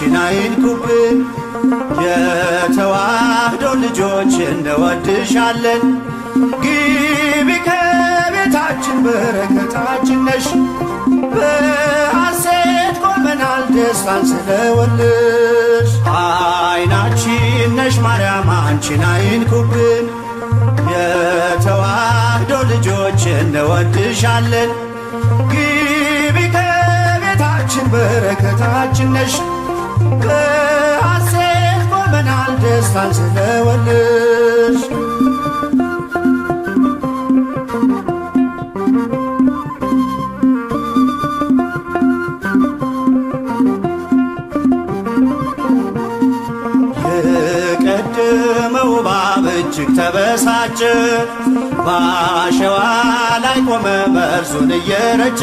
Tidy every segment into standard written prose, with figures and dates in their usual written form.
አንቺን አይንኩብን። የተዋህዶ ልጆች እንወድሻለን። ግቢ ከቤታችን በረከታችን ነሽ። በሐሴት ቆመናል ደስታን ስለወልሽ። አይናችን ነሽ ማርያም አንቺን አይንኩብን። የተዋህዶ ልጆች እንወድሻለን። ግቢ ከቤታችን በረከታችን ነሽ። በሐሴት ቆመናል ደስታን ስለወልሽ። የቀደመው እባብ እጅግ ተበሳጨ፣ በአሸዋ ላይ ቆመ መርዙን እየረጨ።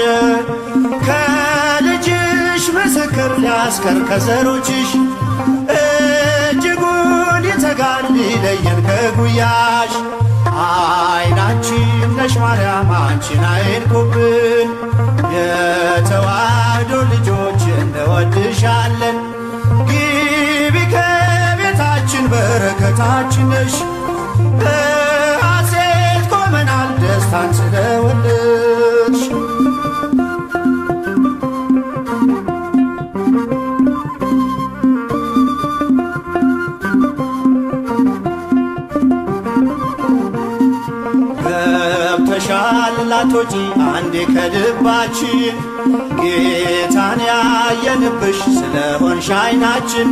ከልጅሽ ምስክር ሊያስቀር ከዘሮችሽ፣ እጅጉን ይተጋል ሊለየን ከጉያሽ። አይናችን ነሽ ማርያም አንቺን አይንኩብን። የተዋህዶ ልጆች እንወድሻለን። ግቢ ከቤታችን በረከታችን ነሽ። በሐሴት ቆመናል ደስታን ስለወለድሽ። ገብተሻል ላትወጪ አንዴ ከልባችን፣ ጌታን ያየንብሽ ስለሆንሽ አይናችን።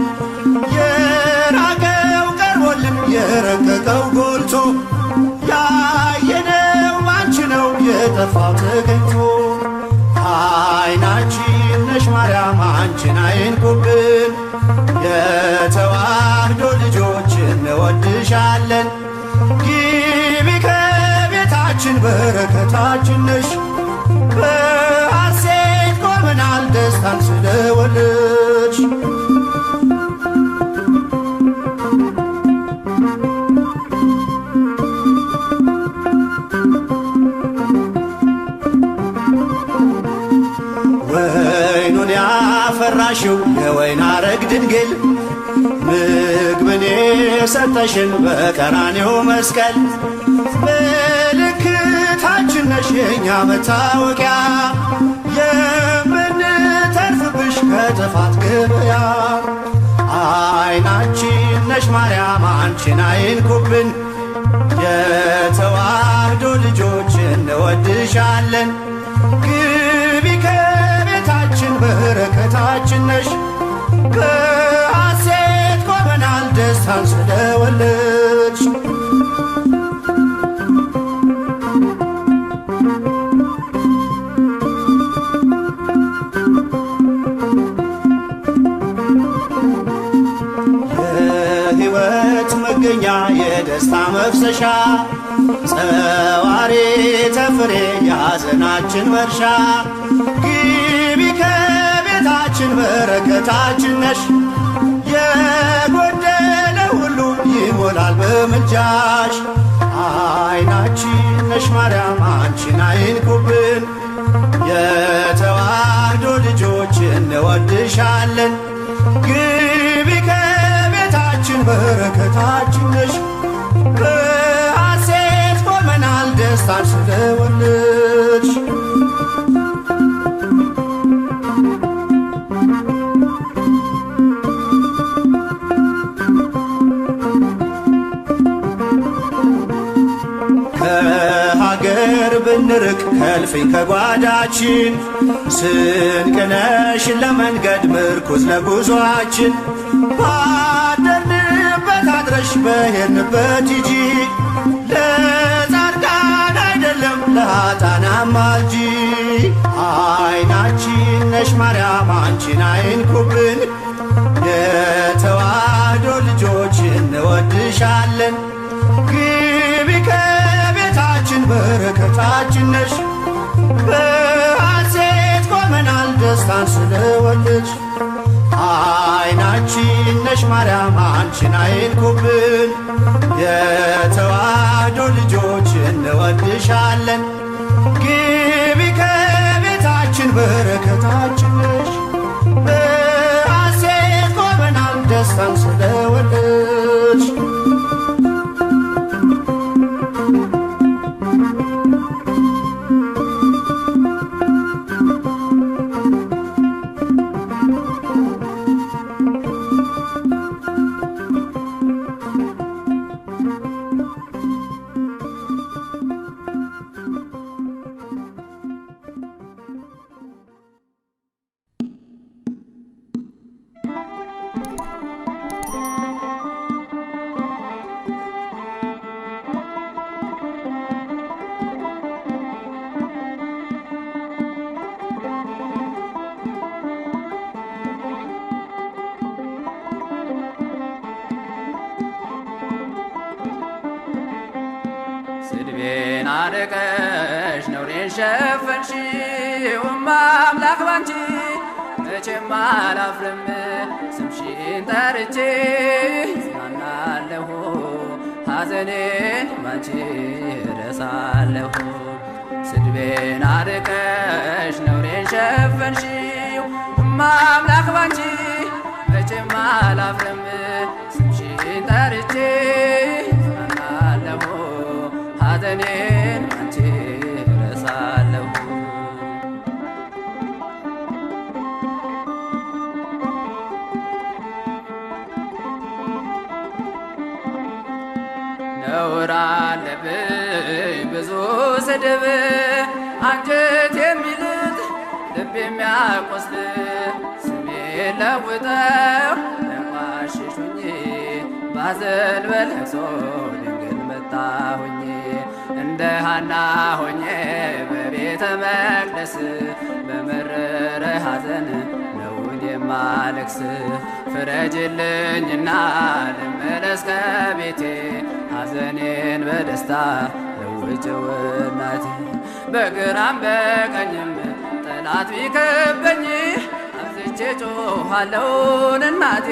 የራቀው ቀርቦልን የረቀቀው ጎልቶ፣ ያየነው ባንቺ ነው የጠፋው ተገኝቶ። አይናችን ነሽ ማርያም አንቺን አይንኩብን። የተዋህዶ ልጆች እንወድሻለን። ግቢ ከቤታችን በረከታችን ነሽ። በሐሴት ቆመናል ደስታን ስለወለድሽ። ወይኑን ያፈራሽው የወይን አረግ ድንግል፣ ምግብን የሰጠሽን በቀራኔው መስቀል። ምልክታችን ነሽ የእኛ መታወቂያ፣ የምንተርፍብሽ ከጥፋት ገበያ። አይናችን ነሽ ማርያም አንቺን አይንኩብን። የተዋህዶ ልጆች እንወድሻለን። ግቢ ከቤታችን በረከታችን ነሽ። በሐሴት ቆመናል ደስታን ስለወለድሽ። የሕይወት መገኛ የደስታ መፍሰሻ፣ ጸዋሪ ተፍሬ ያዘናችን መርሻ። ግቢ ከቤታችን በረከታችን ነሽ። የጎደለ ሁሉ ይሞላል በምልጃሽ። አይናችን ነሽ ማርያም አንቺን አይንኩብን። የተዋህዶ ልጆች እንወድሻለን። ግቢ ከቤታችን በረከታችን ነሽ። በሐሴት ቆመናል ደስታን ስለወለድሽ። ከሀገር ብንርቅ ከልፍኝ ከጓዳችን፣ ስንቅነሽ ለመንገድ ምርኩዝ ለጉዞአችን። ባደርንበት አድረሽ በሄድንበት ሂጂ፣ ለጻድቃን አይደለም ለኃጥአን አማልጂ። አይናችን ነሽ ማርያም አንቺን አይንኩብን። የተዋህዶ ልጆች እንወድሻለን። ግቢ ከቤታችን በረከታችን ነሽ። በሐሴት ቆመናል ደስታን ስለወለድሽ። አይናችን ነሽ ማርያም አንቺን አይንኩብን። የተዋህዶ ልጆች እንወድሻለን። ግቢ ከቤታችን በረከታችን ነሽ። በሐሴት ጌታን ስለወለድሽ ስድቤን አርቀሽ ነውሬን ሸፈንሽው አምላክ ባንቺ መቼም አላፍርም ስምሽን ጠርቼ እጽናናለሁ ሐዘኔን ባንቺ እረሳለሁ። ስድቤን አርቀሽ ነውሬን ሸፈንሽው አምላክ ባንቺ መቼም አላፍርም ስምሽን ጠርቼ እጽናናለሁ ሐዘኔን ባንቺ እረሳለሁ። ነውር አለብኝ ብዙ ስድብ አንጀት የሚልጥ ልብ የሚያቆስል ስሜን ለውጠው ለቋሽሹኝ ባዘን በለቅሶ ድንግል መጣሁኝ እንደ ሐና ሆኜ በቤተ መቅደስ በመረረ ሐዘን ነውን የማለቅስ ፍረጅልኝና ልመለስ ከቤቴ ሐዘኔን በደስታ ለውጭው እናቴ በግራም በቀኝም ጠላት ቢከበኝ አብዝቼ ጮኻለሁን እናቴ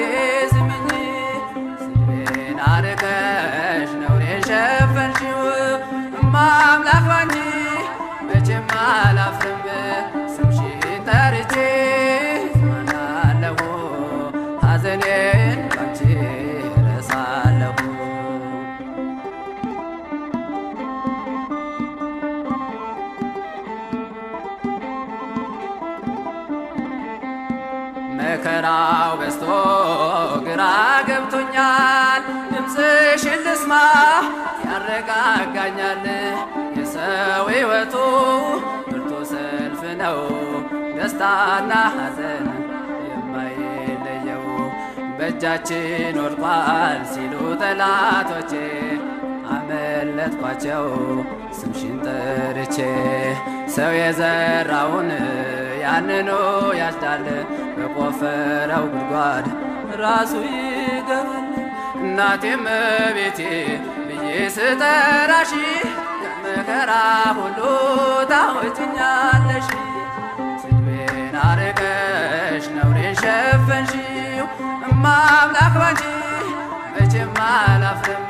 ስሚኝ። ስድቤን አርቀሽ ነውሬን ሸፈንሽው አምላክ ባንቺ መቼም አላፍርም ስምሽን ጠርቼ እጽናናለሁ ሐዘኔን ባንቺ እረሳለሁ። መከራው በዝቶ ግራ ገብቶኛል ድምፅሽን ልስማ ያረጋጋኛል። የሰው ሕይወቱ ብርቱ ሰልፍ ነው ደስታና ሐዘን የማይለየው በእጃችን ወድቋል ሲሉ ጠላቶቼ አመለጥኳቸው ስምሽን ጠርቼ ሰው የዘራውን ያንኑ ያጭዳል በቆፈረው ጉድጓድ ራሱ ይገባል። እናቴም ቤቴ ብዬ ስጠራሽ ከመከራ ሁሉ ታወጭኛለሽ። ስድቤን አርቀሽ ነውሬን ሸፈንሽው አምላክ ባንቺ መቼም አላፍርም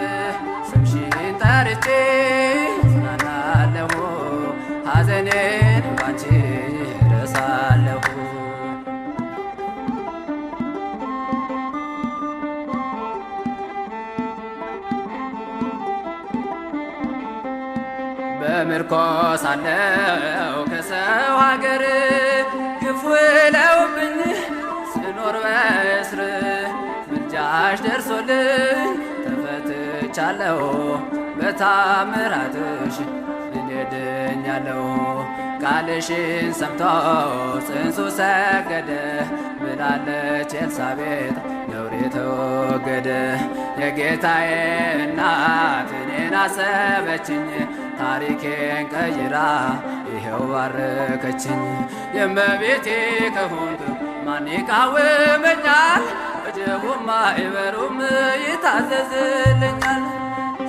ስምሽን ጠርቼ እጽናናለሁ ሐዘኔን ባንቺ እረሳለሁ። በምርኮ ሳለሁ ከሰው ሀገር ግፍ ውለውብኝ ስኖር በእስር ምልጃሽ ደርሶልኝ ተፈትቻለሁ በታምራትሽ እኔ ድኛለሁ። ቃልሽን ሰምቶ ጽንሱ ሰገደ ብላለች ኤልሳቤጥ ነውሬ ተወገደ። የጌታዬ እናት እኔን አሰበችኝ ታሪኬን ቀይራ ይኸው ባረከችኝ። የእመቤቴ ከሆንኩ ማን ይቃወመኛል? ወጀቡም ማዕበሉም ይታዘዝልኛል።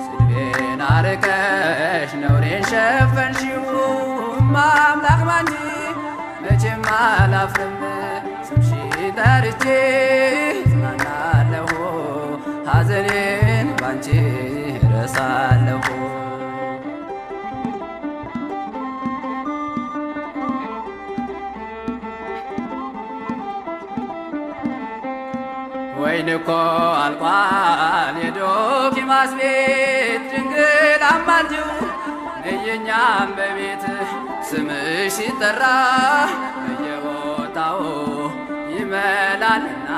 ስድቤን አርቀሽ ነውሬን ሸፈንሽው አምላክ ባንቺ መቼም አላፍርም ስምሽን ጠርቼ እጽናናለሁ ሐዘኔን ባንቺ እረሳለሁ። ወይ ወይን እኮ አልቋል የዶኪማስ ቤት ድንግል አማልጅው እየኛም በቤት ስምሽ ሲጠራ በየቦታው ይመላልና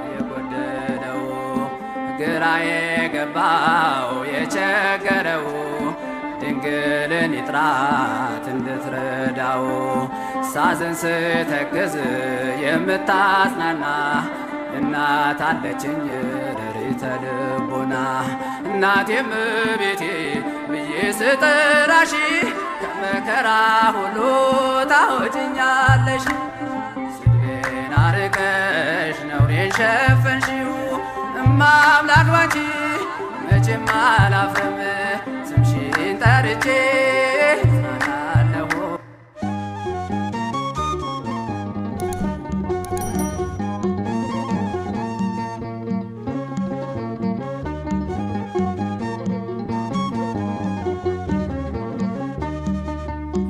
የጎደለው ግራ የገባው የቸገረው ድንግልን ይጥራት እንድትረዳው ሳዝን ስተክዝ የምታጽናና እናት አለችኝ ርሪተ ልቦና እናቴም ቤቴ ብዬ ስጠራሽ ከመከራ ሁሉ ታወጭኛለሽ ስድቤን አርቀሽ ነውሬን ሸፈንሽው እማ አምላክ ባንቺ መቼም አላፍርም ስምሽን ጠርቼ ጽናናለሁ።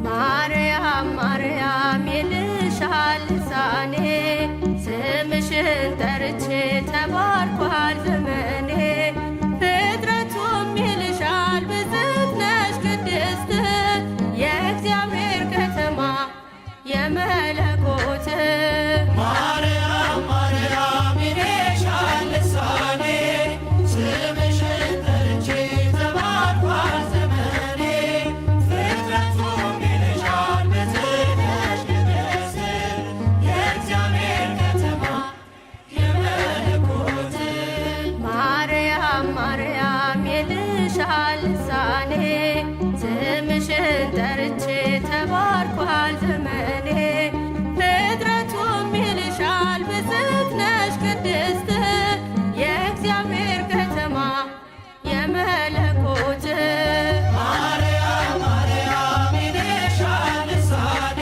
ማርያም ማርያም ይልሻል ልሳኔ ስምሽን ጠርቼ ተባርኳል ዘመኔ ፍጥረቱም ይልሻል ብፅዕት ነሽ ቅድስት የእግዚአብሔር ከተማ የመለኮት ማርያም ማርያም ይልሻል ልሳኔ ስምሽን ጠርቼ ተባርኳል ዘመኔ ፍጥረቱም ይልሻል ብፅዕት ነሽ ቅድስት የእግዚአብሔር ከተማ የመለኮት ማርያም ማርያም ይልሻል ልሳኔ ስምሽን ጠርቼ ተባርኳል ዘመኔ ፍጥረቱም ይልሻል ብፅዕት ነሽ ቅድስት የእግዚአብሔር ከተማ የመለኮት ማርያም ማርያም ይልሻል ልሳኔ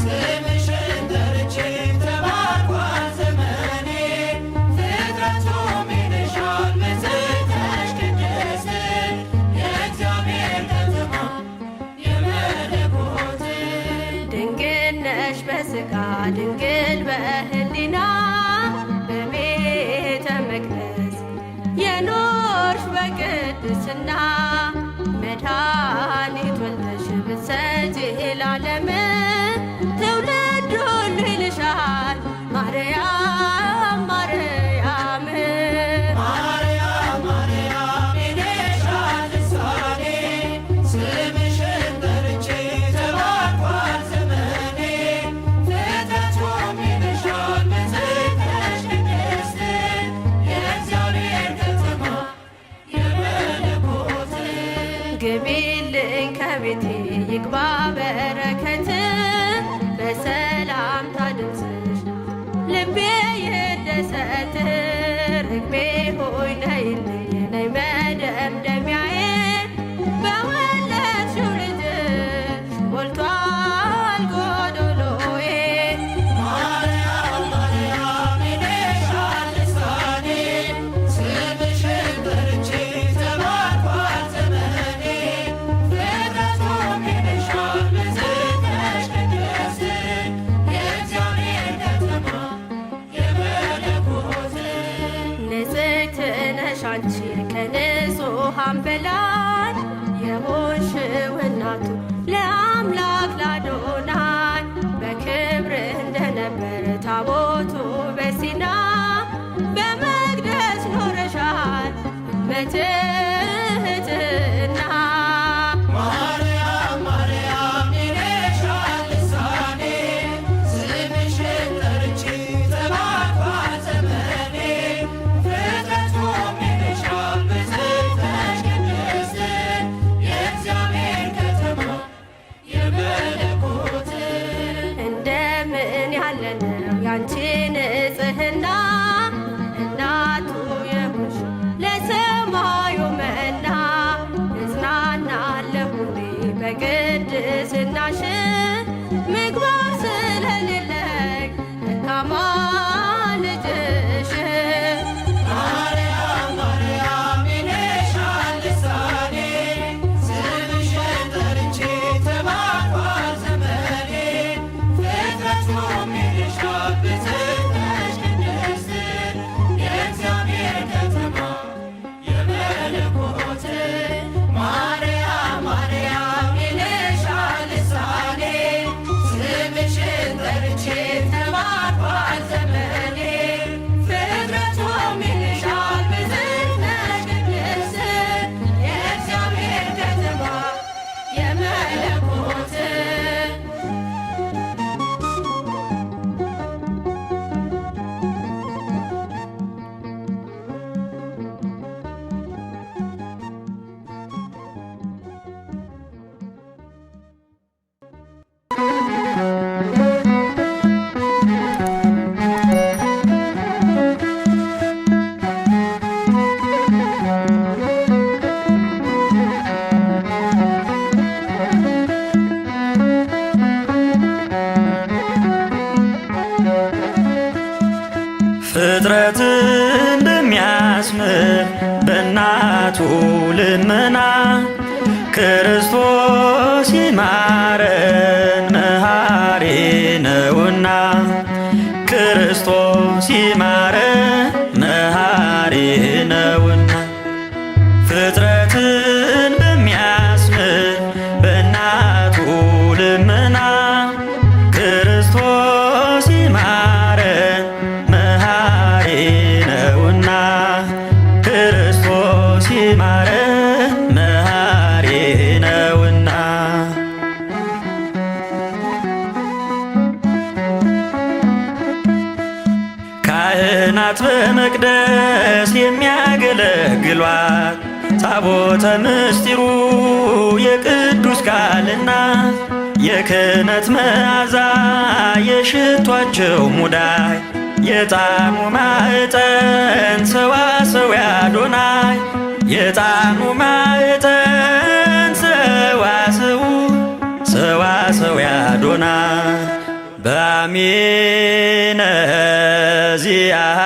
ስምሽን ጠርቼ ተባርኳል ዘመኔ ፍጥረቱም ይልሻል ብፅዕት ነሽ ቅድስት የእግዚአብሔር ከተማ የመለኮት ድንግል ነሽ በሥጋ ድንግል በሕሊና በቤተ መቅደስ የኖርሽ በቅድስና መድኃኒት ወልደሽ ብትሰጪ ለዓለም ትውልድ ሁሉ ይልሻል ማርያም ማርያም ማርያም ማርያም ይልሻል ልሳኔ ስምሽን ጠርቼ ተባርኳል ዘመኔ ፍጥረቱም ይልሻል ብፅዕት ነሽ ቅድስት የእግዚአብሔር ከተማ የመለኮት ግቢልኝ ከቤቴ ይግባ በረከት በሰላምታ ድምፅሽ ልቤ ይደሰት ርግቤ ሆይ ነይልኝ ነይ መደምደሚያዬ በወለድሽው ልጅሽ ሞልቷል ጎዶሎዬ ማርያም ማርያም ይልሻል ልሳኔ ስምሽን ጠርቼ ተባርኳል ዘመኔ ፍጥረቱም ይልሻል ብፅዕት ነሽ ቅድስት የእግዚአብሔር ከተማ የመለኮት ንጽሕት ነሽ አንቺ ከንጹሐን በላይ የሆንሽው እናቱ ለአምላክ ላዶናይ በክብር እንደነበረ ታቦቱ በሲና በመቅደስ ኖረሻል በትሕትና ማርያም ማርያም ይልሻል ልሳኔ ስምሽን ጠርቼ ተባርኳል ዘመኔ ፍጥረቱም ይልሻል ብፅዕት ነሽ ቅድስት የእግዚአብሔር ከተማ የመለኮት እንደምን ያለ ነው ያንቺ ንጽሕና እናቱ የሆንሽ ለሰማዩ በእናቱ ልመና ክርስቶስ ይማረን መሐሪ ነውና ክርስቶስ ይማረን መሐሪ ነውና ፍጥረትን በሚያስምር በእናቱ ልመና ክርስቶስ ይማረን መሐሪ ነውና ክርስቶስ ይማረን መሐሪ ነውና ካህናት በመቅደስ የሚያገለግሏት ታቦተ ምስጢሩ የቅዱስ ቃልና የክህነት መዓዛ የሽቷቸው ሙዳይ የዕጣኑ ማዕጠን ሰዋሰው አዶናይ የዕጣኑ ማዕጠን ሰዋሰው አዶናይ በአሜነ ዚአሃ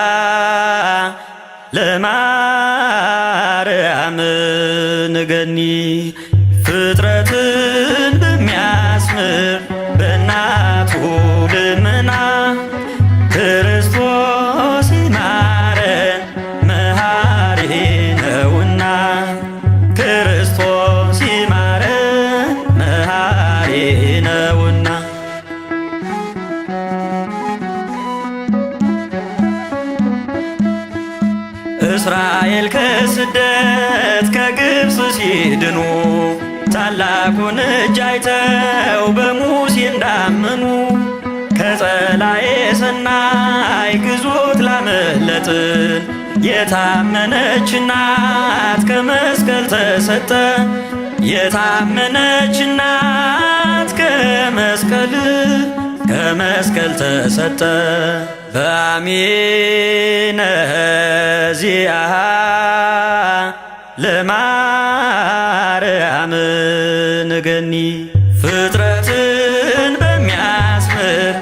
ለማርያም ንገኒ ፍጥረትን በሚያስምር በእናቱ ልመና ክርስቶስ ይማረን መሐሪ ነውና ክርስቶስ ይማረን መሐሪ ነውና እስራኤል ከስደት ከግብፅ ሲድኑ ታላቁን እጅ አይተው በሙሴ እንዳመኑ ከጸላኤ ሰናይ ግዞት ላመለጥን የታመነች እናት ከመስቀል ተሰጠ የታመነች እናት ከመስቀል ተሰጠ በአሜነ ዚአሃ ለማርያም ንገኒ ፍጥረትን በሚያስምር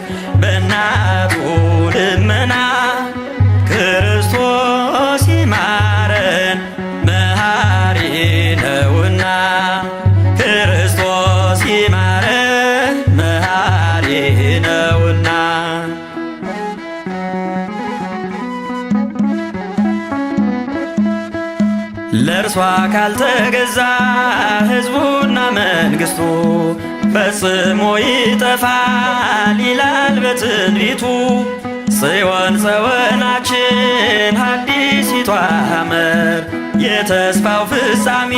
በእናቱ ልመና ክርስቶስ ይማረን መሐሪ ነውና ክርስቶስ ይማረን መሐሪ ነውና ለእርሷ ካልተገዛ ሕዝቡና መንግሥቱ ፈጽሞ ይጠፋል ይላል በትንቢቱ ጽዮን ጸወናችን ሐዲሲቷ ሐመር የተስፋው ፍጻሜ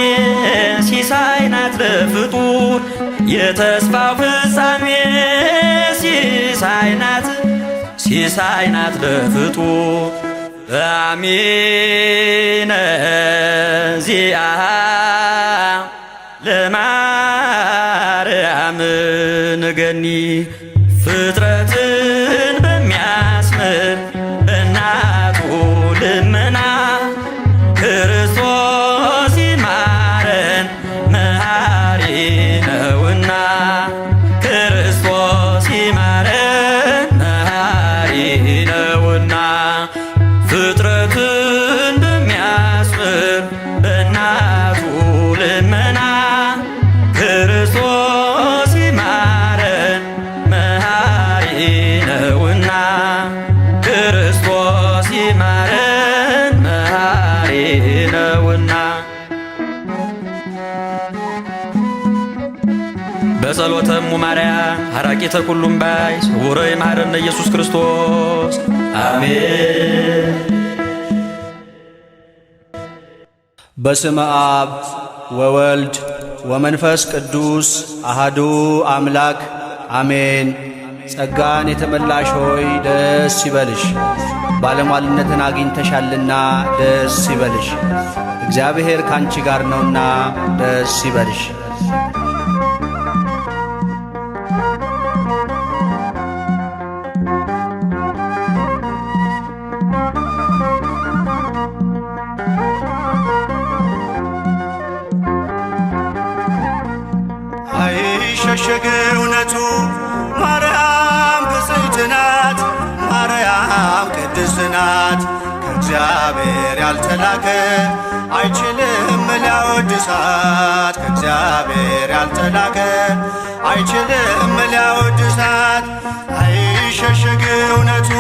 ሲሳይ ናት ለፍጡር የተስፋው ፍጻሜ ሲሳይ ናት ለፍጡር በአሜነ ዚአሃ ለማርያም ንገኒ ፍጥረትን በሚያስምር በእናቱ ልመና ክርስቶስ ይማረን መሐሪ ነውና ክርስቶስ ይማረን መሐሪ ነውና ፍጥረትን በሚያስምር በእናቱ ልመና ክርስቶስ ይማረን መሐሪ ነውና ክርስቶስ ይማረን መሐሪ ነውና በጸሎተሙ ማርያም ሐራቂተ ኩሉም ባይ ስውረ ይማረነ ኢየሱስ ክርስቶስ አሜን። በስመ አብ ወወልድ ወመንፈስ ቅዱስ አሃዱ አምላክ አሜን። ጸጋን የተመላሽ ሆይ ደስ ይበልሽ፣ ባለሟልነትን አግኝተሻልና ደስ ይበልሽ። እግዚአብሔር ካንቺ ጋር ነውና ደስ ይበልሽ። አይሸሸግ እውነቱ ማርያም ብፅዕት ናት፣ ማርያም ቅድስት ናት። ከእግዚአብሔር ያልተላከ አይችልም ሊያወድሳት ከእግዚአብሔር ያልተላከ አይችልም ሊያወድሳት አይሸሸግ እውነቱ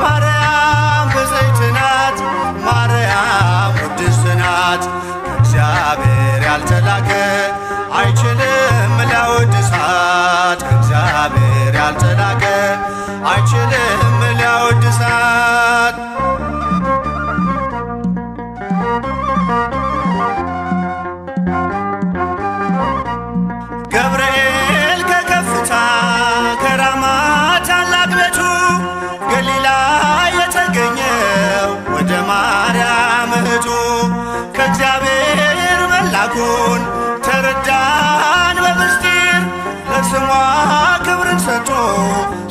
ማርያም ብፅዕት ናት ማርያም ቅድስት ናት ከእግዚአብሔር ያልተላከ አይችልም ሊያወድሳት ከእግዚአብሔር ያልተላከ አይችልም ሊያወድሳት ገብርኤል ከከፍታ ከራማ ታላቅ ቤቱ ገሊላ የተገኘው ወደ ማርያም እህቱ ከእግዚአብሔር መላኩን ተረዳን በምስጢር ለስሟ ክብርን ሰጥቶ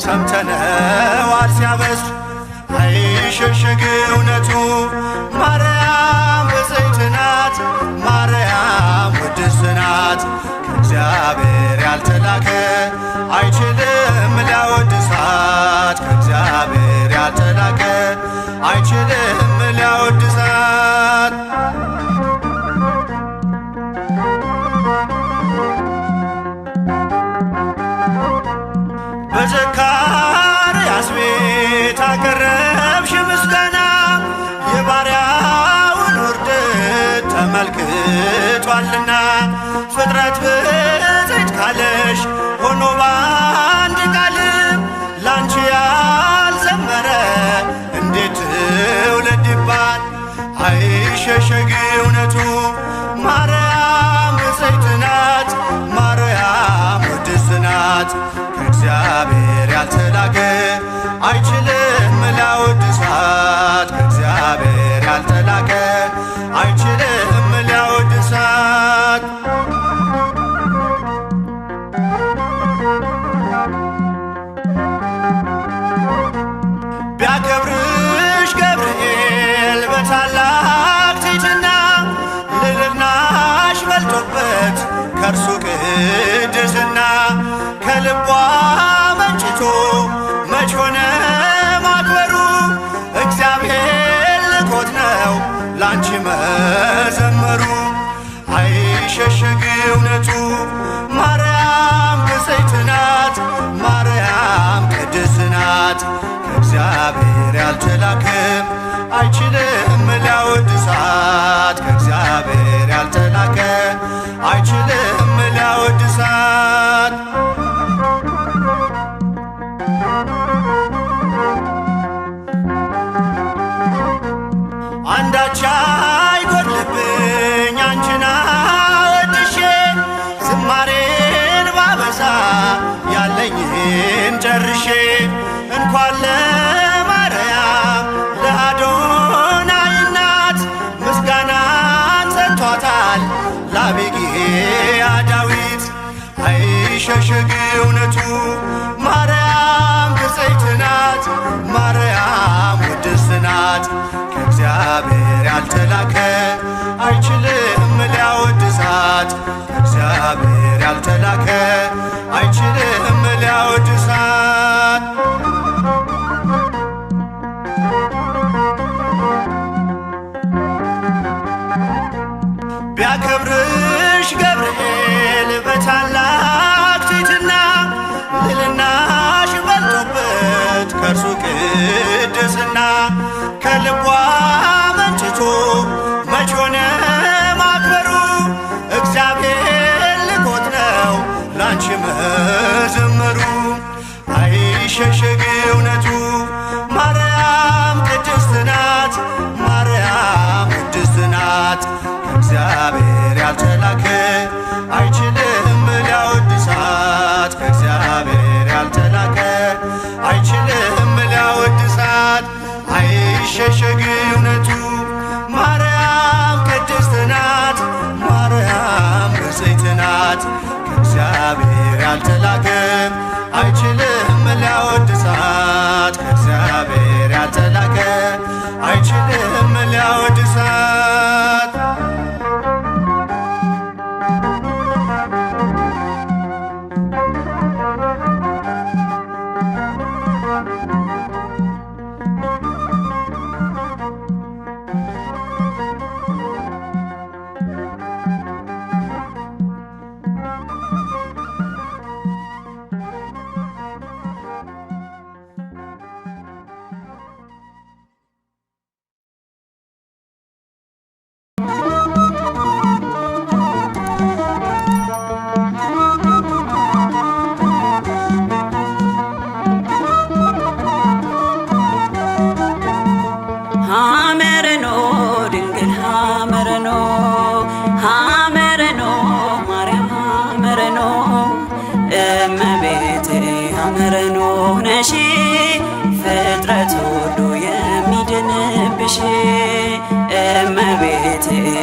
ሰምተነዋል ሲያበስር አይሸሸግ እውነቱ ማርያም ብፅዕት ናት ማርያም ቅድስት ናት ከእግዚአብሔር ያልተላከ አይችልም ሊያወድሳት ከእግዚአብሔር ያልተላከ አይችልም ሊያወድሳት በዘካርያስ ቤት አቀረብሽ ምስጋና የባሪያውን ውርደት ተመልክቷልና ፍጥረት ብፅዕት ካለሽ ሆኖ ባንድ ቃል ላንቺ ያልዘመረ እንዴት ትውልድ ይባል አይሸሸግ እውነቱ ማርያም ብፅዕት ናት ማርያም ቅድስት ናት ከእግዚአብሔር ያልተላከ አይችልም ሊያወድሳት ከእግዚአብሔር ያልተላከ አይችልም ሊያወድሳት ቢያከብርሽ ገብርኤል በታላቅ ትሕትና ልዕልናሽ በልጦበት ከእርሱ ቅድስና ከልቧ መንጭቶ መች ሆነ ማክበሩ እግዚአብሔር ልኮት ነው ላንቺ መዘመሩ አይሸሸግ እውነቱ ማርያም ብፅዕት ናት ማርያም ቅድስት ናት ከእግዚአብሔር ያልተላከ አይችልም ሊያወድሳት ከእግዚአብሔር ያልተላከ አይችልም ሊያወድሳት አንዳች አይጎድልብኝ አንቺን አወድሼ ዝማሬን ባበዛ ያለኝን ጨርሼ እንኳን ለማርያም ለአዶናይ እናት ምስጋናን ሰጥቷታል ለአቢግያ ዳዊት አይሸሸግ እውነቱ ማርያም ብፅዕት ናት ማርያም ቅድስት ናት ከእግዚአብሔር ያልተላከ አይችልም ሊያወድሳት ከእግዚአብሔር ያልተላከ አይችልም ሊያወድሳት ቢያከብርሽ ገብርኤል በታላቅ ትሕትና ልዕልናሽ በልጦበት ከእርሱ ቅድስና ከልቧ መንጭቶ መች ሆነ ማክበሩ እግዚአብሔር ልኮት ነው ላንቺ መዘመሩ አይሸሸግ እውነቱ ማርያም ቅድስት ናት ማርያም ቅድስት ናት ከእግዚአብሔር ያልተላከ አይችልም ሊያወድሳት ከእግዚአብሔር ያልተላከ አይችልም ሊያወድሳት አይሸሸግ እውነቱ ማርያም ቅድስት ናት ማርያም ብፅዕት ናት ከእግዚአብሔር ያልተላከ አይችልም ሊያወድሳት ከእግዚአብሔር ያልተላከ አይችልም ሊያወድሳት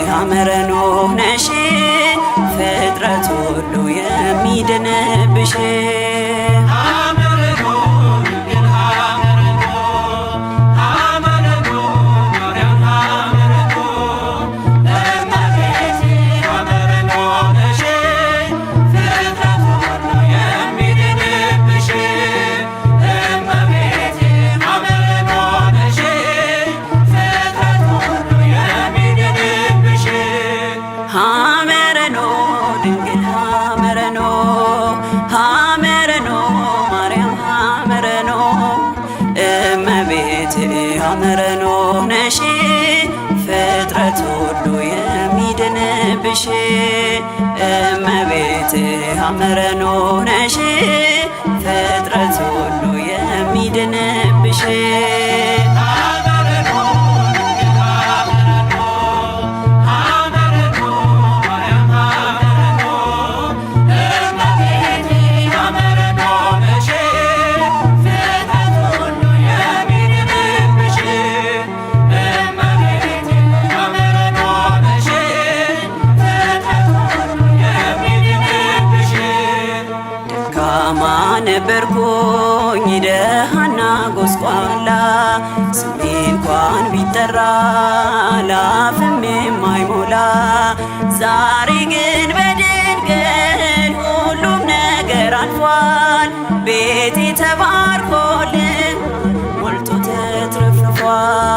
ሐመረኖ ነሽ ፍጥረት ሁሉ የሚድንብሽ ሐመረኖ ነሽ ፍጥረት ሁሉ የሚድንብሽ እመቤቴ ሐመረኖ ነሽ ፍጥረት ሁሉ የሚድንብሽ ነበርኩኝ ደሃና ጎስቋላ ስሜ እንኳን ቢጠራ ላፍም የማይሞላ ዛሬ ግን በድንግል ሁሉም ነገር አልፏል ቤቴ ተባርኮልኝ ሞልቶ ተትረፍርፏል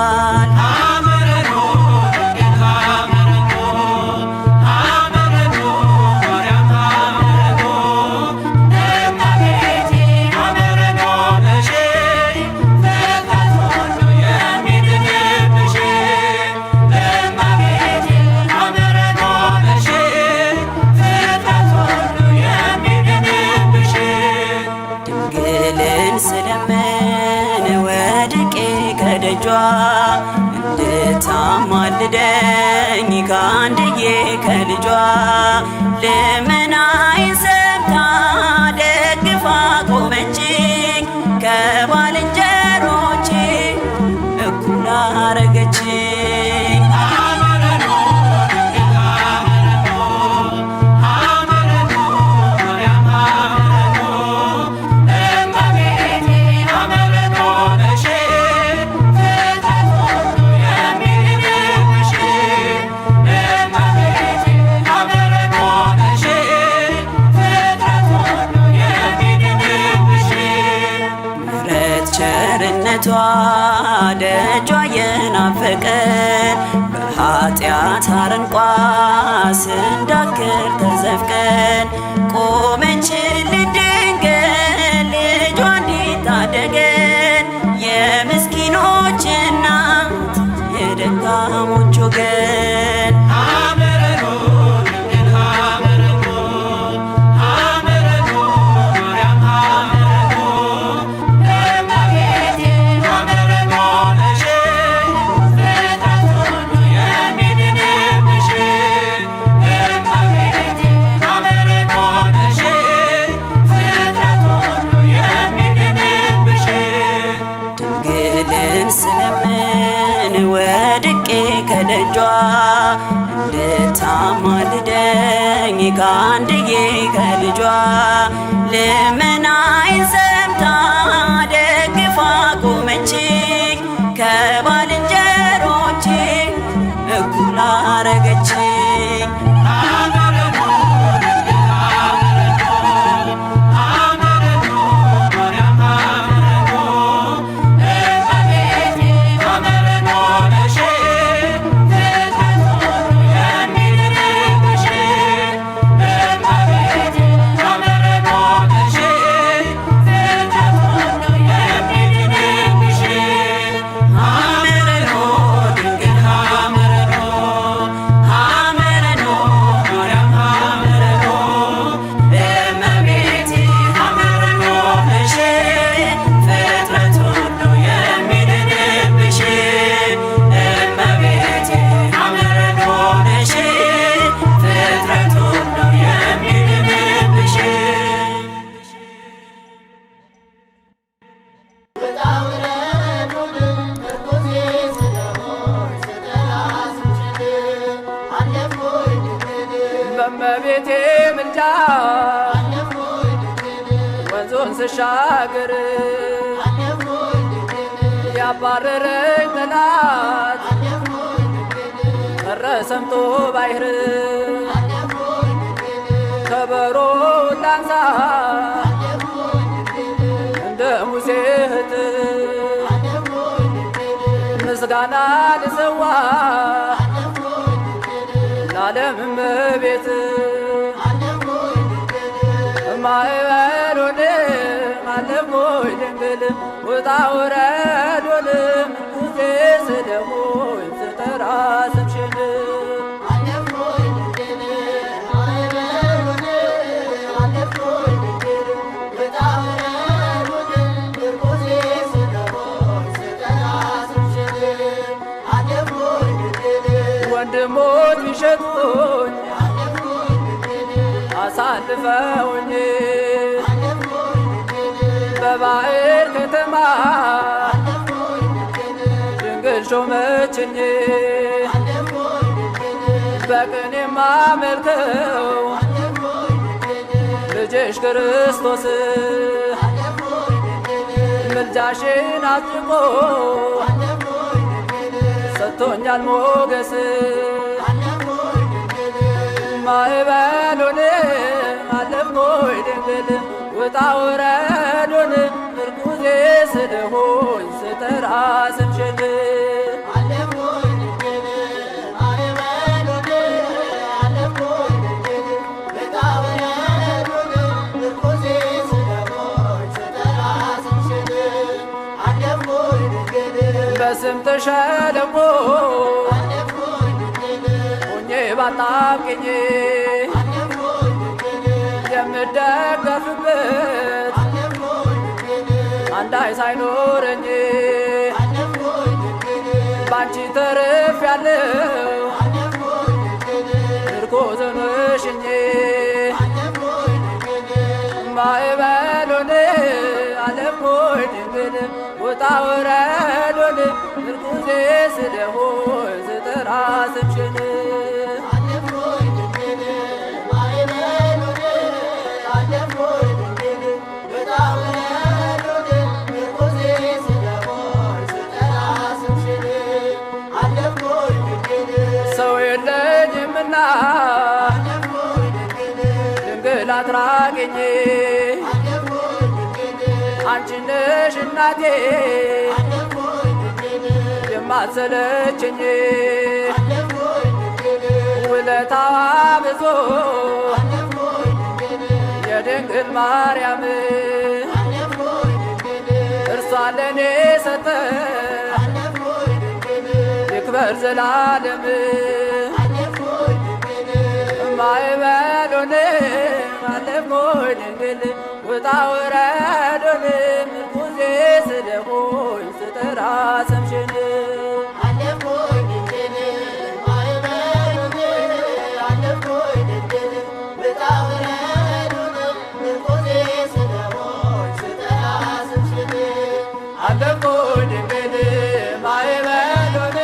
እንድታማልደኝ ከአንድዬ ከልጇ ልመናዬን ሰምታ ደግፋ ቆመችኝ ከባልንጀሮቼ እኩል አረገችኝ ደጇ የናፈቀን በኃጢአት አረንቋ ስንዳክር ተዘፍቀን ቆመችልን ድንግል ልጇ እንዲታደገን የምስኪኖች እናት የደካሞች ወገን ከደጇ እንድታማልደኝ ከአንድዬ ከልጇ ልመናዬን ሰምታ ደግፋ ቆመችኝ ከባልንጀሮቼ እኩል አረገችኝ በእመቤቴ ምልጃ ወንዙን ስሻገር ያባረረኝ ጠላት ቀረ ሰምጦ ባሕር ከበሮ ላንሳ እንደ ሙሴ እህት ምስጋና ልሰዋ ለዓለም እመቤት ማዕበሉን አለፍኩኝ ድንግል ውጣ ውረዱን ምንኩሴ ስለሆኝ ስጠራ ስምሽን ወንድሞች ቢሸጡኝ አሳልፈውኝ በባዕር ከተማ ድንግል ሾመችኝ በቅኔ የማመልከው ልጅሽ ክርስቶስ ምልጃሽን አጥቆ ሰጥቶኛል ሞገስ ማዕበሉን አለፍኩኝ ድንግል ውጣ ውረዱን ምርኩዜ ስለሆኝ ስጠራ ስምሽን በስም ተሸለቆ ሆኜ ባጣብቅኝ የምደገፍበት አንዳይ ሳይኖረኝ ባንቺ ተርፌያለሁ ምርኮዝን ሽኜ ማዕበሉን አለፍኩኝ ድንግል ውጣ ውረዱን ምርኩዜ ስለሆኝ ስጠራ ስምሽን ሰው የለኝምና ድንግል አትራቂኝ አንቺ ነሽ እናቴ የማትሰለችኝ ውለታዋ ብዙ የድንግል ማርያም እርሷ ለኔ ሰጠ ይክበር ዘላለም ማዕበሉን አለፍኩኝ ድንግል ውጣ ውረዱን ምርኩዜ ስለሆኝ ስጠራ ስምሽን አለፍኩኝ ድንግል ማዕበሉን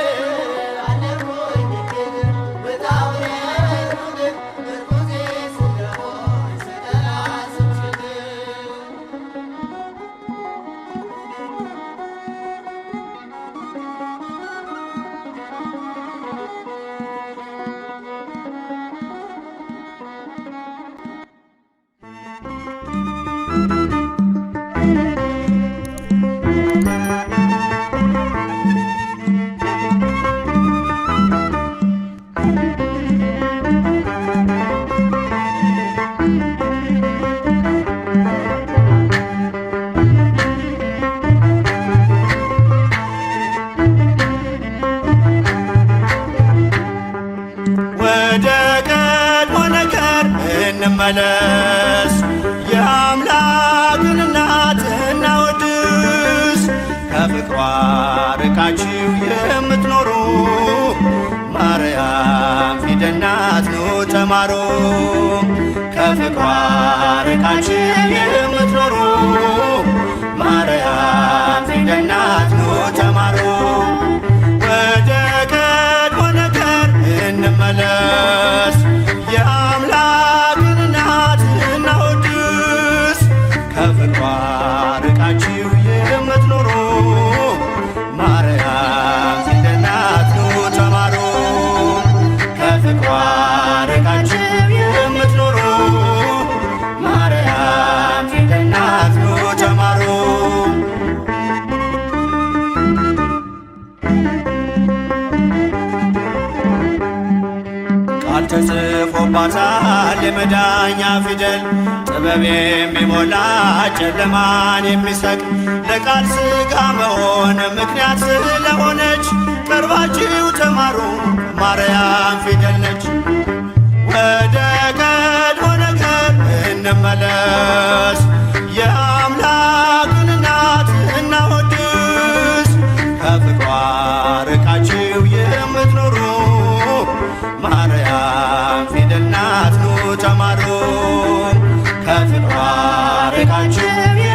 እንመለስ የአምላክን እናት እናወድስ ከፍቅሯ ርቃችሁ የምትኖሩ ማርያም ፊደል ናት ኑ ተማሩ ከፍቅሯ ርቃችሁ የምትኖሩ ማርያም ፊደል ናት ኑ ተማሩ ወደ ቀድሞ ነገር እንመለስ የአምላክ ቃል ተጽፎባታል የመዳኛ ፊደል ጥበብ የሚሞላ ጨለማን የሚሰቅ ለቃል ሥጋ መሆን ምክንያት ስለሆነች ቀርባችሁ ተማሩ ማርያም ፊደል ነች። ወደ ቀድሞ ነገር እንመለስ የአምላክን እናት እናወድስ ከፍቅሯ ርቃችሁ የምትኖሩ ማርያም ፊደል ናት ኑ ተማሩ። ከፍቅሯ ርቃችሁ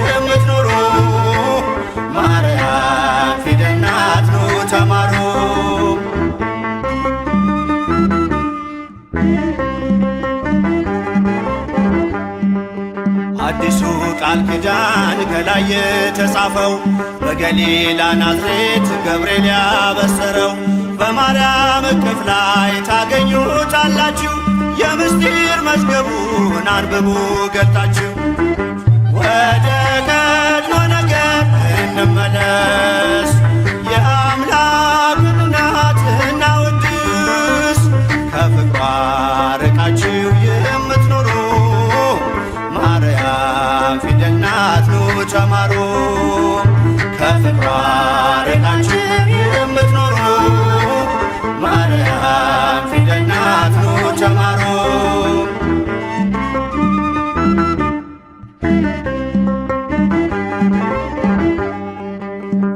የምትኖሩ ማርያም ፊደል ናት ኑ ተማሩ። አዲሱ ቃል ኪዳን ከላይ የተጻፈው በገሊላ ናዝሬት ገብርኤል ያበሰረው በማርያም እቅፍ ላይ ታገኙታላችሁ። የምስጢር መዝገቡን አንብቡ ገልጣችሁ ወደ ቀድሞ ነገር እንመለስ የአምላክን እናት እናወድስ ከፍቅሯ ርቃችሁ የምትኖሩ ማርያም ፊደል ናት ኑ ተማሩ። ከፍቅሯ ርቃችሁ የምትኖሩ ማርያም ፊደል ናት ኑ ተማሩ።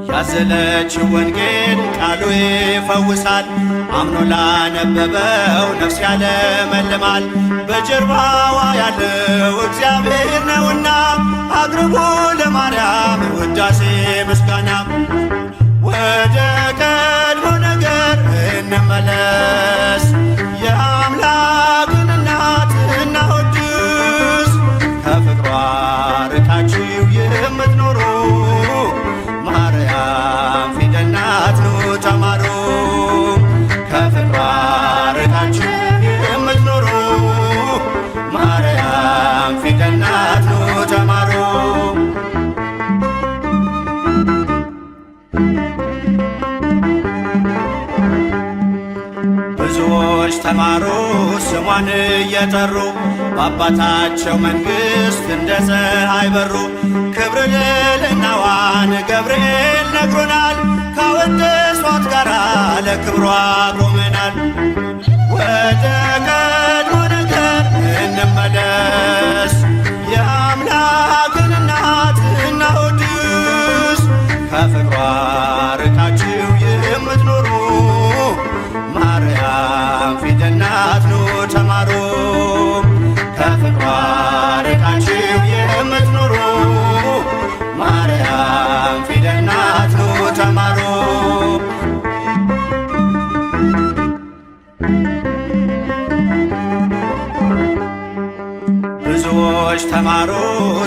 ያዘለችው ወንጌል ቃሉ ይፈውሳል አምኖ ላነበበው ነፍስ ያለመልማል። በጀርባዋ ያለው እግዚአብሔር ነውና አቅርቡ ለማርያም ውዳሴ ምስጋና። ወደ ቀድሞ ነገር እንመለስ የአምላክን እናት እናወድስ ከፍቅሯ ርቃችሁ የምትኖሩ ማርያም ፊደል ናት ኑ ተማሩ። ከፍቅሯ ርቃችሁ የምትኖሩ ማርያም ፊደል ናት ኑ ተማሩ። ብዙዎች ተማሩ ስሟን እየጠሩ በአባታቸው መንግሥት እንደ ፀሐይ በሩ። ክብር ልዕልናዋን ገብርኤል ነግሮናል ካወደሷት ጋራ ለክብሯ ቆመናል። ወደ ቀድሞ ነገር እንመለስ የአምላክን እናት እናወድስ ከፍቅሯ ርቃችሁ የምትኖሩ ማርያም ፊደል ናት ኑ ተማሩ። ከፍቅሯ ርቃችሁ የምትኖሩ ማርያም ፊደል ናት ኑ ተማሩ። ብዙዎች ተማሩ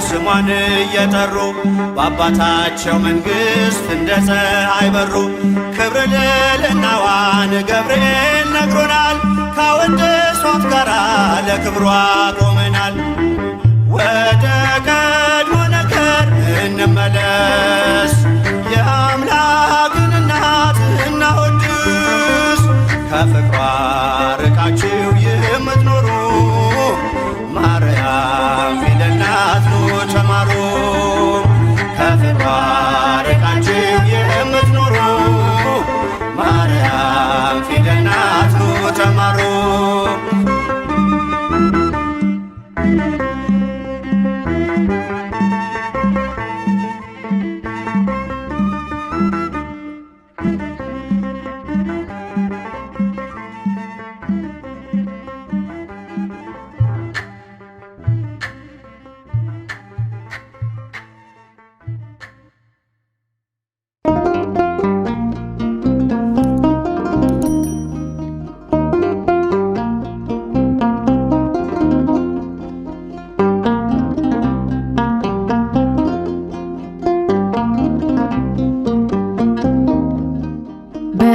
ስሟን እየጠሩ በአባታቸው መንግሥት እንደ ፀሐይ በሩ። ክብር ልዕልናዋን ገብርኤል ነግሮናል ካወደሷት ጋራ ለክብሯ ቆመናል። ወደ ቀድሞ ነገር እንመለስ የአምላክን እናት እናወድስ ከፍቅሯ ርቃችሁ የምትኖሩ ማርያም ፊደል ናት ኑ ተማሩ። ከፍቅሯ ርቃችሁ የምትኖሩ ማርያም ፊደል ናት ኑ ተማሩ።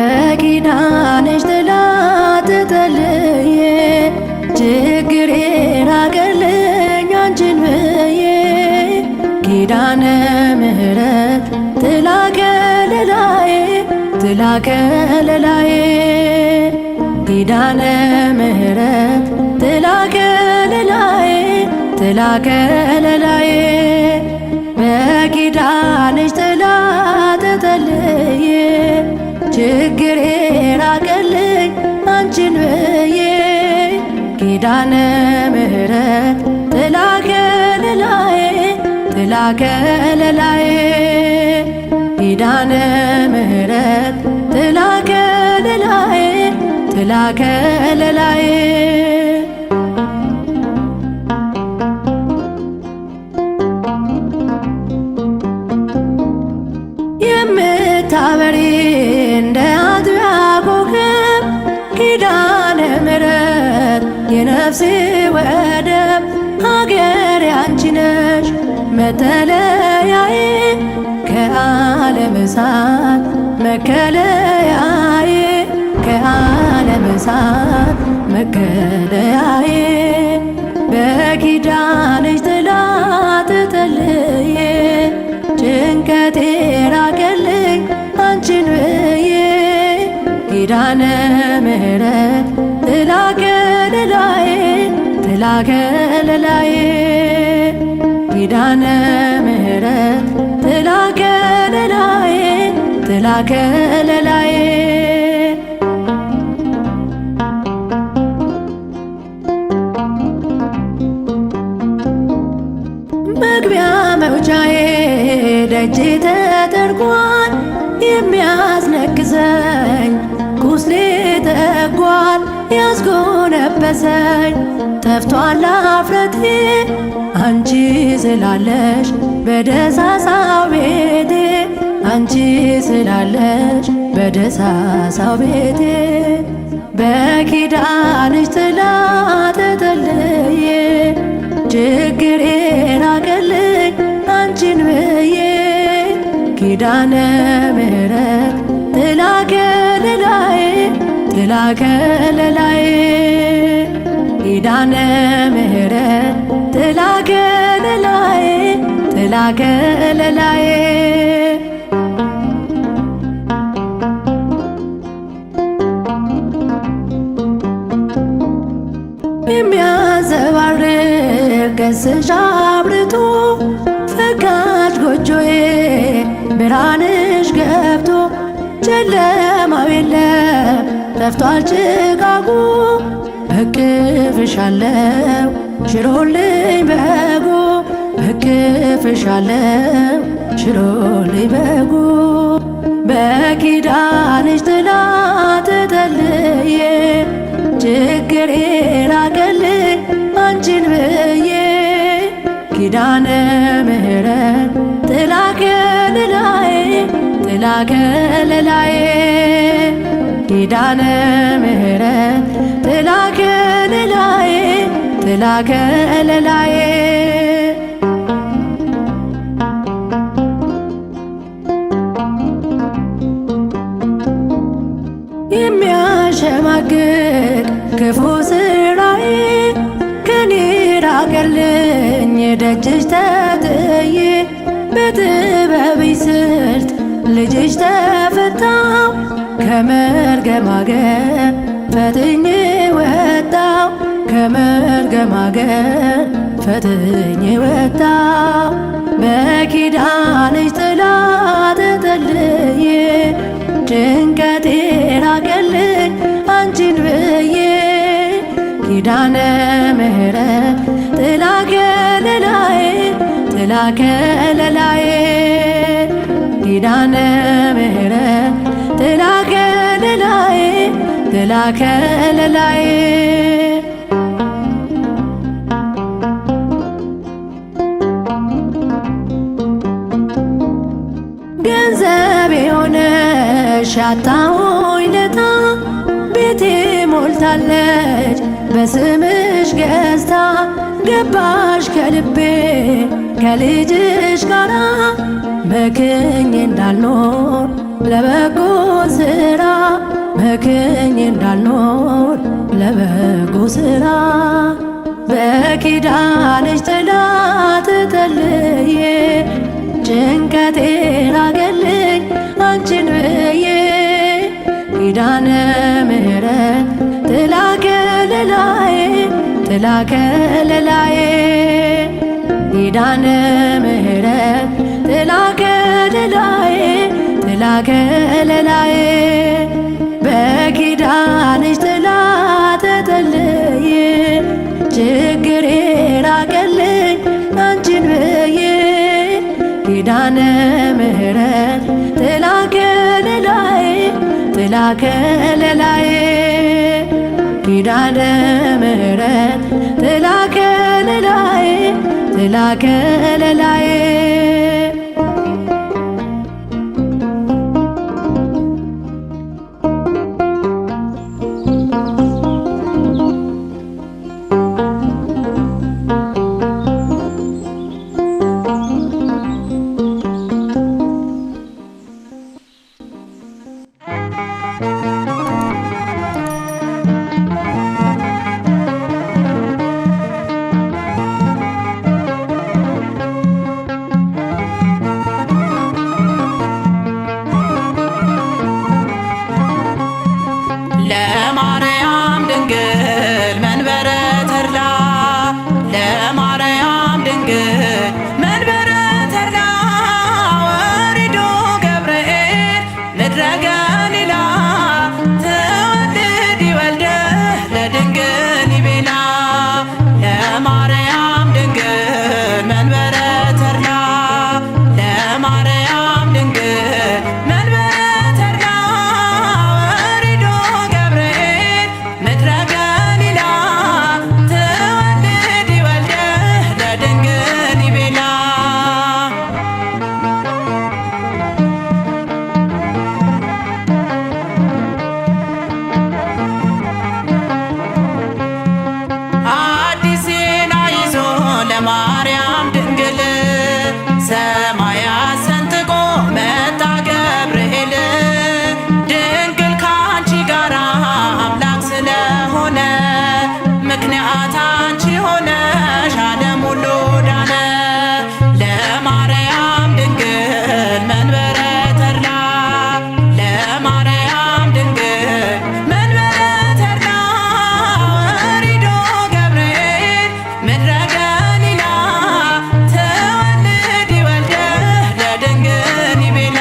በኪዳንሽ ጥላ ተጠልዬ ችግሬ ራቀልኝ አንቺን ብዬ ኪዳነ ምሕረት ጥላ ከለላዬ ኪዳነ ምሕረት ጥላ ከለላዬ ጥላ ከለላዬ በኪዳንሽ ጥላ ተጠልዬ ችግሬ ራቀልኝ አንቺን ብዬ ኪዳነ ምሕረት ጥላ ከለላዬ ጥላ ከለላዬ ኪዳነ ምሕረት ጥላ ከለላዬ ጥላ ከለላዬ የምታበሪ እንደ አጥቢያ ኮከብ ኪዳነ ምሕረት የነፍሴ ወደብ ሀገሬ አንቺ ነሽ መጠለያዬ ከዓለም እሳት መከለያዬ ከዓለም እሳት መከለያዬ በኪዳንሽ ጥላ ተጠልዬ ጭንቀቴ ራቀልኝ አንቺን ብዬ ኪዳነ ምሕረት ጥላ ከለላዬ ጥላ ከለላዬ ኪዳነ ምሕረት ጥላ ከለላዬ ጥላ ከለላዬ መግቢያ መውጫዬ ደጅ ተጠርጓል የሚያስነክሰኝ ቁስሌ ጠጓል ያስጎነበሰኝ ጠፍቷል አፍረቴ አንቺ ስላለሽ በደሳሳው ቤቴ አንቺ ስላለሽ በደሳሳው ቤቴ በኪዳንሽ ጥላ ተጠልዬ ችግሬ ራቀልኝ አንቺን ብዬ ኪዳነ ምሕረት ጥላ ከለላዬ ጥላ ከለላዬ ኪዳነ ምሕረት ጥላ ከለላዬ ጥላ ከለላዬ የሚያንጸባርቅ ገጽሽ አብርቶ ፈካች ጎጆዬ ብርሃንሽ ገብቶ ጨለማው የለም ጠፍቷል ጭጋጉ በክፍሽ አለው ሽሮልኝ በጉ በክፍሽ አለው ሽሮልኝ በጉ በኪዳንሽ ጥላ ተጠልዬ ችግሬ ራቀልኝ አንቺን ብዬ ኪዳነ ምሕረት ጥላ ከለላዬ ጥላ ከለላዬ ኪዳነ ምሕረት ጥላ ከለላዬ ጥላ ከለላዬ የሚያሸማግግ ክፉ ስራዬ ከኔ ራቀልኝ ደጅሽ ተጥዬ በጥበብሽ ስልት ልጅሽ ተፈታው ከመርገም አገር ፈትኜ ወጣው ከመርገም አገር ፈትኜ ወጣው በኪዳንሽ ጥላ ተጠልዬ ጭንቀቴ ራቀልኝ አንቺን ብዬ ኪዳነ ምሕረት ጥላ ከለላዬ ጥላ ከለላዬ ኪዳነ ምሕረት ጥላ ከለላዬ ጥላ ከለላዬ ገንዘብ የሆነሽ አጣሁኝ ለታ ቤቴ ሞልታለች በስምሽ ገዝታ ገባሽ ከልቤ ከልጅሽ ጋራ መክኜ እንዳልኖር ለበጎ ስራ መክኜ እንዳልኖር ለበጎ ስራ በኪዳንሽ ጥላ ተጠልዬ ጭንቀቴ ራቀልኝ አንቺን ብዬ ኪዳነ ምሕረት ጥላ ከለላዬ ኪዳነ ምሕረት ጥላ ከለላዬ ጥላ ከለላዬ በኪዳንሽ ጥላ ተጠልዬ ችግሬ ራቀልኝ አንቺን ብዬ ኪዳነ ምሕረት ጥላ ከለላዬ ጥላ ከለላዬ ኪዳነ ምሕረት ጥላ ከለላዬ ጥላ ከለላዬ ለማርያም ድንግል መንበረ ተድላ ለማርያም ድንግል መንበረ ተድላ ወሪዶ ገብርኤል ምድረ ገሊላ ትወልድ ይወልደ ለድንግል ይቤላ ለማርያም ድንግል መንበረ ተድላ ለማርያም ድንግል መንበረ ተድላ ወሪዶ ገብርኤል ምድረ ገሊላ ትወልድ ይወልደ ለድንግል ይቤላ አዲስ ዜና ይዞ ለማርያም ድንግል ሰማያት ሰንጥቆ መጣ ገብርኤል ድንግል ካንቺ ጋራ አምላክ ስለሆነ ምክንያት አንቺ ሆነሽ ዓለም ሁሉ ዳነ ለማርያም ድንግል መንበረ ተድላ ለማርያም ድንግል መንበረ ተድላ ወሪዶ ገብርኤል ምድረ ገሊላ ትወልድ ይወልደ ለድንግል ይቤላ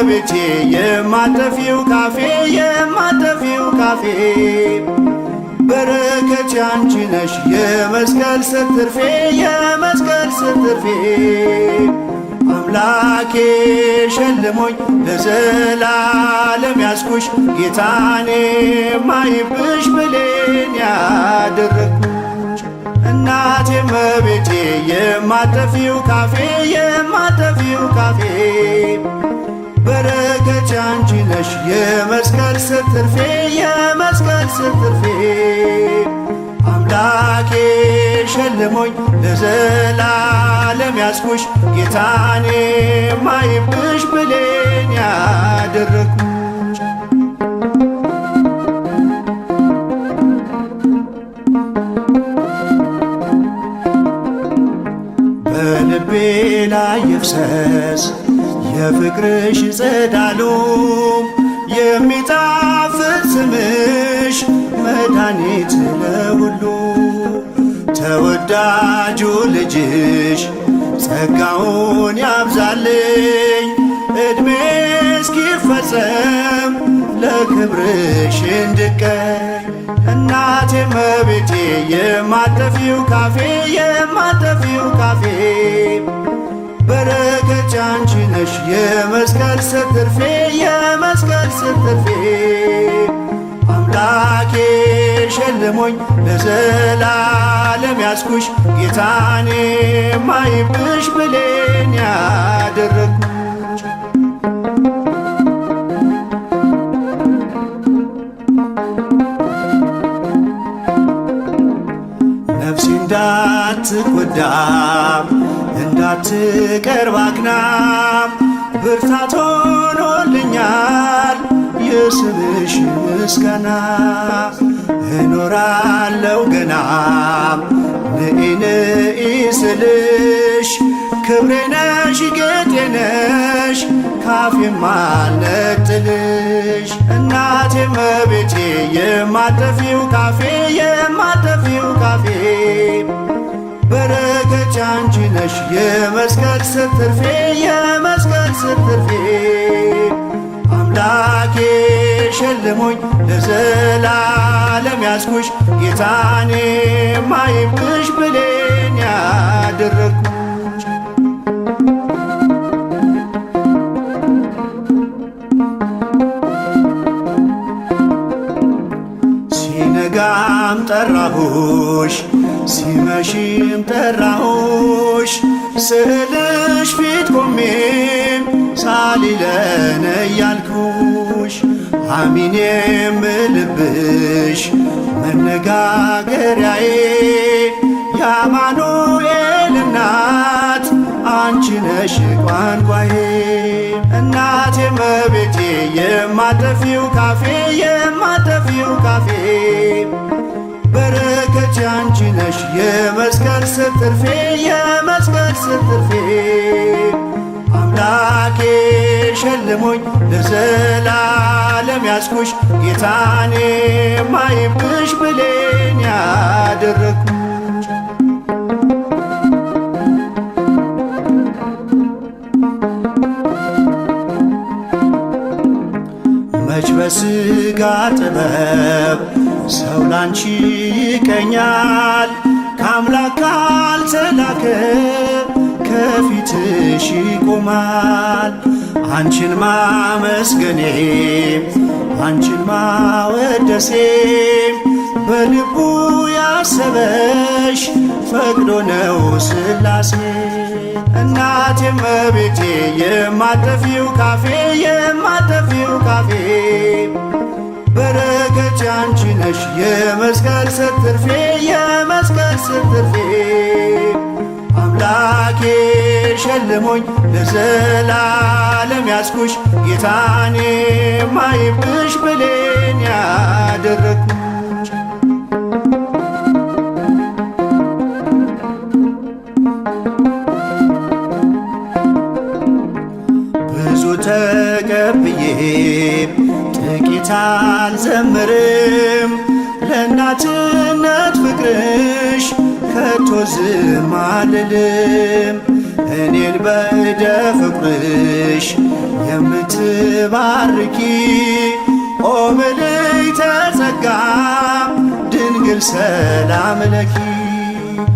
እመቤቴ የማጠፊው ካፌ የማጠፊው ካፌ በረከት ያንቺ ነሽ የመስቀል ስር ትርፌ የመስቀል ስር ትርፌ አምላኬ ሸልሞኝ ለዘላለም ያስኩሽ ጌታኔ ማይብሽ ብሌን ያደረግኩሽ እናቴ እመቤቴ የማጠፊው ካፌ የማጠፊው ካፌ በረከት ያንቺ ነሽ የመስቀል ስር ትርፌ የመስቀል ስር ትርፌ አምላኬ ሸልሞኝ ለዘላለም ያስኩሽ ጌታኔ ማይብሽ ብሌን ያደረግኩሽ በልቤ ላይ ይፍሰስ የፍቅርሽ ጸዳሉ የሚጣፍጥ ስምሽ መድኃኒት ለሁሉ ተወዳጁ ልጅሽ ጸጋውን ያብዛልኝ ዕድሜ እስኪፈጸም ለክብርሽ እንድቀኝ እናቴ እመቤቴ የማጠፊው ካፌ የማጠፊው ካፌ በረከት ያንቺ ነሽ የመስቀል ስር ትርፌ የመስቀል ስር ትርፌ አምላኬ ሸልሞኝ ለዘላለም ያስኩሽ ጌታኔ ማይብሽ ብሌን ያደረግኩሽ ነፍሴ እንዳትጎዳም እንዳትቀርብ አክናም ብርታት ሆኖልኛል የስምሽ ምስጋና እኖራለሁ ገናም ንኢ ንኢ ስልሽ ክብሬ ነሽ ጌጤ ነሽ ካፌም አልነጥልሽ እናቴ እመቤቴ የማጠፊው ካፌ የማጠፊው ካፌ በረከት ያንቺ ነሽ የመስቀል ስር ትርፌ የመስቀል ስር ትርፌ አምላኬ ሸልሞኝ ለዘላለም ያስኩሽ ጌታኔ ማይብሽ ብሌን ያደረግኩሽ ሲነጋም ጠራሁሽ ሲመሽም ጠራሁሽ ስዕልሽ ፊት ቆሜም ሳሊለነ እያልኩሽ አሚን የምልብሽ መነጋገሪያዬ የአማኑኤል እናት አንቺ ነሽ ቋንቋዬ እናቴ እመቤቴ የማጠፊው ካፌ የማጠፊው ካፌ በረከት ያንቺ ነሽ የመስቀል ስር ትርፌ የመስቀል ስር ትርፌ አምላኬ ሸልሞኝ ለዘላለም ያስኩሽ ጌታኔ ማይብሽ ብሌን ያደረግኩሽ መች በሥጋ ጥበብ ሰው ላንቺ ይቀኛል ከአምላክ ካልተላከ ከፊትሽ ይቆማል አንቺን ማመስገኔም አንቺን ማወደሴም በልቡ ያሰበሽ ፈቅዶ ነው ሥላሴ እናቴ እመቤቴ የማጠፊው ካፌ የማጠፊው ካፌ በረከት ያንቺ ነሽ የመስቀል ስር ትርፌ የመስቀል ስር ትርፌ አምላኬ ሸልሞኝ ለዘላለም ያስኩሽ ጌታኔ ማይብሽ ብሌን ያደረግኩሽ ብዙ ተቀብዬ ጥቂት አልዘምርም ለእናትነት ፍቅርሽ ከቶ ዝም አልልም እኔን በእደ ፍቅርሽ የምትባርኪ ኦ ምልዕተ ጸጋ ድንግል ሰላም ለኪ።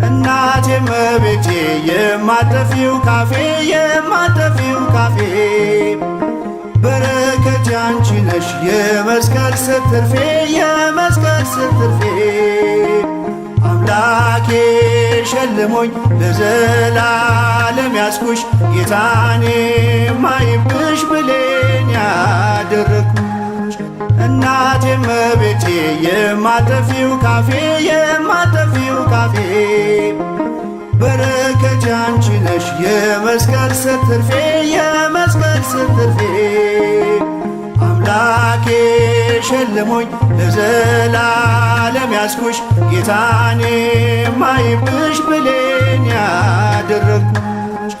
እናቴ እመቤቴ የማጠፊው ካፌ የማጠፊው ካፌ በረከት ያንቺ ነሽ የመስቀል ስር ትርፌ የመስቀል ስር ትርፌ አምላኬ ሸልሞኝ ለዘላለም ያስኩሽ ጌታኔ ማይብሽ ብሌን ያደረግኩሽ እናቴ እመቤቴ የማጠፊው ካፌ የማጠፊው ካፌ በረከት ያንቺ ነሽ የመስቀል ስር ትርፌ የመስቀል ስር ትርፌ አምላኬ ሸልሞኝ ለዘላለም ያስኩሽ ጌታኔ ማይብሽ ብሌን ያደረግኩሽ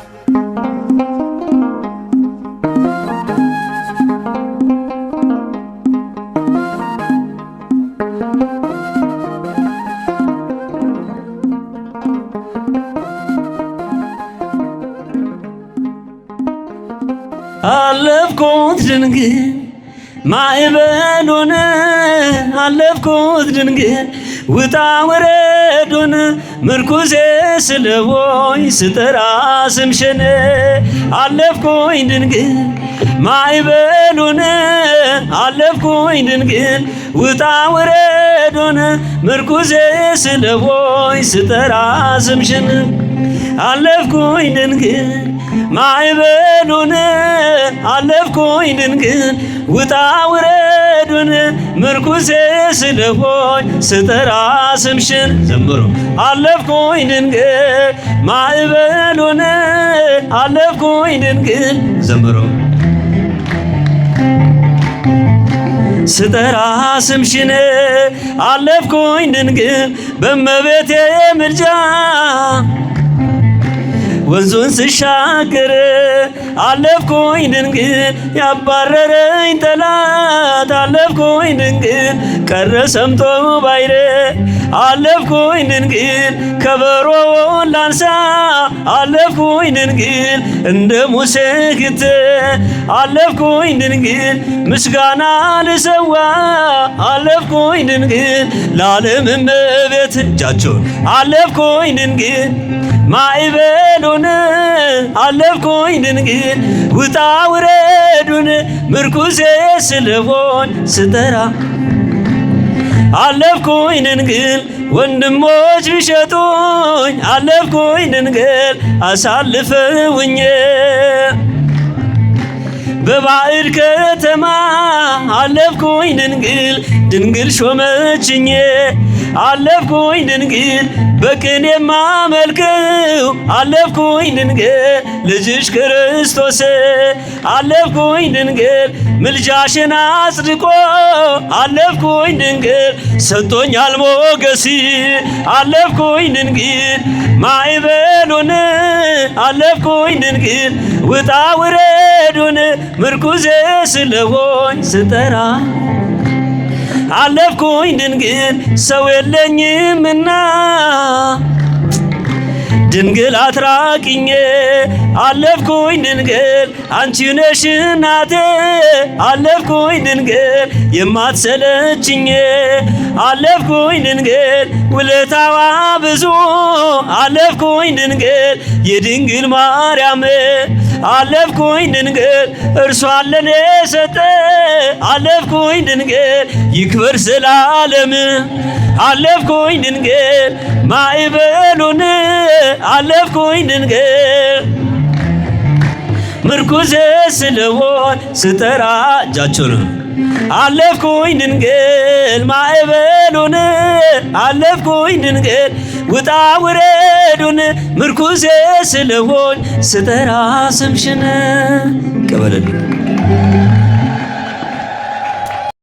አለፍኩት ድንግል ማዕበሉን አለፍኩት ድንግል ውጣ ውረዱን ምርኩዜ ስለሆኝ ስጠራ ስምሽን አለፍኩኝ ድንግል ማዕበሉን አለፍኩኝ ድንግል ውጣ ውረዱን ምርኩዜ ስለሆኝ ስጠራ ስምሽን አለፍኩኝ ድንግል ማዕበሉን አለፍኩኝ ድንግል ውጣ ውረዱን ምርኩዜ ስለሆኝ ስጠራ ስምሽን ዘምሮ አለፍኩኝ ድንግል ማዕበሉን አለፍኩኝ ድንግል ዘምሮ ስጠራ ስምሽን አለፍኩኝ ድንግል በእመቤቴ ምልጃ ወንዙን ስሻገር አለፍኩኝ ድንግል ያባረረኝ ጠላት አለፍኩኝ ድንግል ቀረ ሰምጦ ባይሬ አለፍኩኝ ድንግል ከበሮውን ላንሳ አለፍኩኝ ድንግል እንደ ሙሴ ግት አለፍኩኝ ድንግል ምስጋና ልሰዋ አለፍኩኝ ድንግል ለዓለም እመቤት እጃቸውን አለፍኩኝ ድንግል ማዕበሉን አለፍኩኝ ድንግል ውጣ ውረዱን ምርኩዜ ስለሆኝ ስጠራ አለፍኩኝ ድንግል ወንድሞች ቢሸጡኝ አለፍኩኝ ድንግል አሳልፈውኝ በባዕድ ከተማ አለፍኩኝ ድንግል ድንግል ሾመችኝ አለፍኩኝ ድንግል በቅኔ የማመልከው አለፍኩኝ ድንግል ልጅሽ ክርስቶስ አለፍኩኝ ድንግል ምልጃሽን አጽድቆ አለፍኩኝ ድንግል ሰጥቶኛል ሞገሲ አለፍኩኝ ድንግል ማዕበሉን አለፍኩኝ ድንግል ውጣ ውረዱን ምርኩዜ ስለሆኝ ስጠራ አለፍኩኝ ድንግል ሰው የለኝምና ድንግል አትራቂኝ አለፍኩኝ ድንግል አንቺ ነሽ እናቴ አለፍኩኝ ድንግል የማትሰለችኝ አለፍኩኝ ድንግል ውለታዋ ብዙ አለፍኩኝ ድንግል የድንግል ማርያም አለፍኩኝ ድንግል እርሷን ለኔ ሰጠ አለፍኩኝ ድንግል ይክበር ዘላለም አለፍኩኝ ድንግል ማዕበሉን አለፍኩኝ ድንግል ምርኩዜ ስለሆን ስጠራ እጃቸውን አለፍኩኝ ድንግል ማዕበሉን አለፍኩኝ ድንግል ውጣ ውረዱን ምርኩዜ ስለሆን ስጠራ ስምሽን ቀበለልኝ